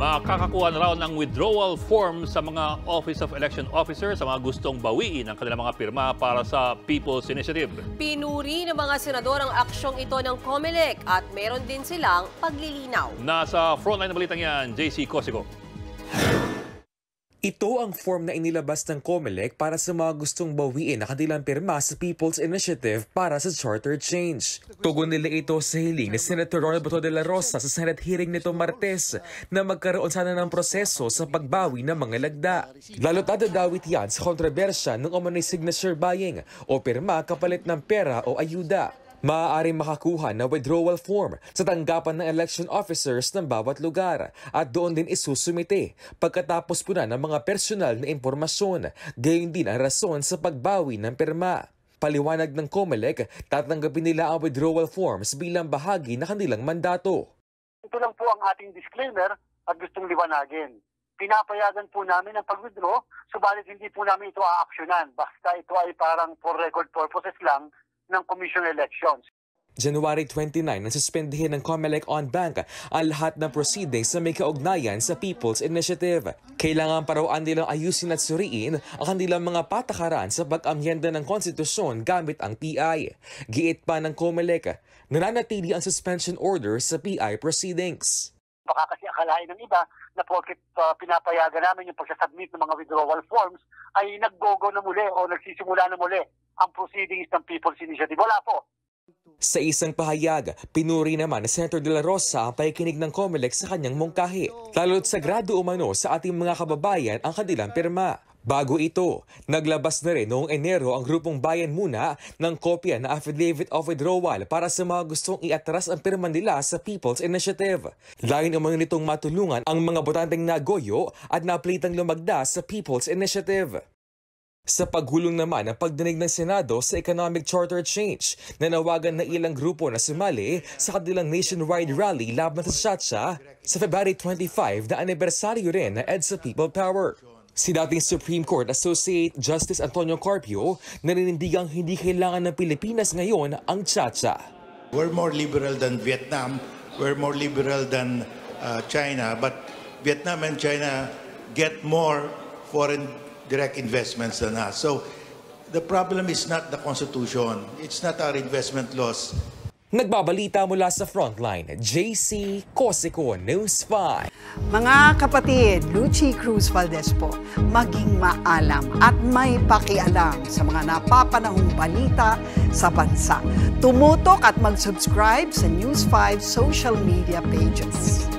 Makakakuha na raw ng withdrawal form sa mga Office of Election Officers sa mga gustong bawiin ang kanilang mga pirma para sa People's Initiative. Pinuri ng mga senador ang aksyong ito ng COMELEC at meron din silang paglilinaw. Nasa frontline na balitang yan, JC Cosico. Ito ang form na inilabas ng COMELEC para sa mga gustong bawiin na kanilang pirma sa People's Initiative para sa charter change. Tugon nila ito sa hiling ni Senator Ronald Bato de la Rosa sa Senate hearing nito Martes na magkaroon sana ng proseso sa pagbawi ng mga lagda. Lalo't dadawit yan sa kontrobersya ng umano'y signature buying o pirma kapalit ng pera o ayuda. Maaaring makakuha ng withdrawal form sa tanggapan ng election officers ng bawat lugar at doon din isusumite pagkatapos po na ng mga personal na impormasyon, gayon din ang rason sa pagbawi ng pirma. Paliwanag ng COMELEC, tatanggapin nila ang withdrawal forms bilang bahagi ng kanilang mandato. Ito lang po ang ating disclaimer at gustong liwanagin. Pinapayagan po namin ang pag-withdraw, subalit hindi po namin ito aaksyonan. Basta ito ay parang for record purposes lang ng Commission Elections. January 29 nang suspendihin ng COMELEC on bank ang lahat ng proceedings na may kaugnayan sa People's Initiative. Kailangan parauan nilang ayusin at suriin ang kanilang mga patakaran sa pag-amyenda ng konstitusyon gamit ang PI. Giit pa ng COMELEC, nananatili ang suspension order sa PI proceedings. Baka kasi akalain ng iba na porket pinapayagan namin yung pagsasubmit ng mga withdrawal forms ay naggogo na muli o nagsisimula na muli ang proceedings ng People's Initiative. Wala po. Sa isang pahayag, pinuri naman ni Senator de la Rosa ang pakikinig ng COMELEC sa kanyang mungkahi, lalo't sagrado umano sa ating mga kababayan ang kanilang pirma. Bago ito, naglabas na rin noong Enero ang Grupong Bayan Muna ng kopya na Affidavit of Withdrawal para sa mga gustong iatras ang pirma nila sa People's Initiative. Layon umano nitong matulungan ang mga botanteng nagoyo at napilitang lumagda sa People's Initiative. Sa paghulong naman ang pagdinig ng Senado sa economic charter change, nanawagan na ilang grupo na sumali sa kanilang nationwide rally laban sa Chacha sa February 25 na anibersaryo rin na EDSA People Power. Si dating Supreme Court Associate Justice Antonio Carpio naninindigang hindi kailangan ng Pilipinas ngayon ang Chacha. We're more liberal than Vietnam, we're more liberal than China, but Vietnam and China get more foreign direct investments than us. So the problem is not the Constitution. It's not our investment laws. Nagbabalita mula sa Frontline, JC Cosico, News 5. Mga kapatid, Lucy Cruz Valdez po, maging maalam at may pakialam sa mga napapanahong balita sa bansa. Tumutok at mag-subscribe sa News 5 social media pages.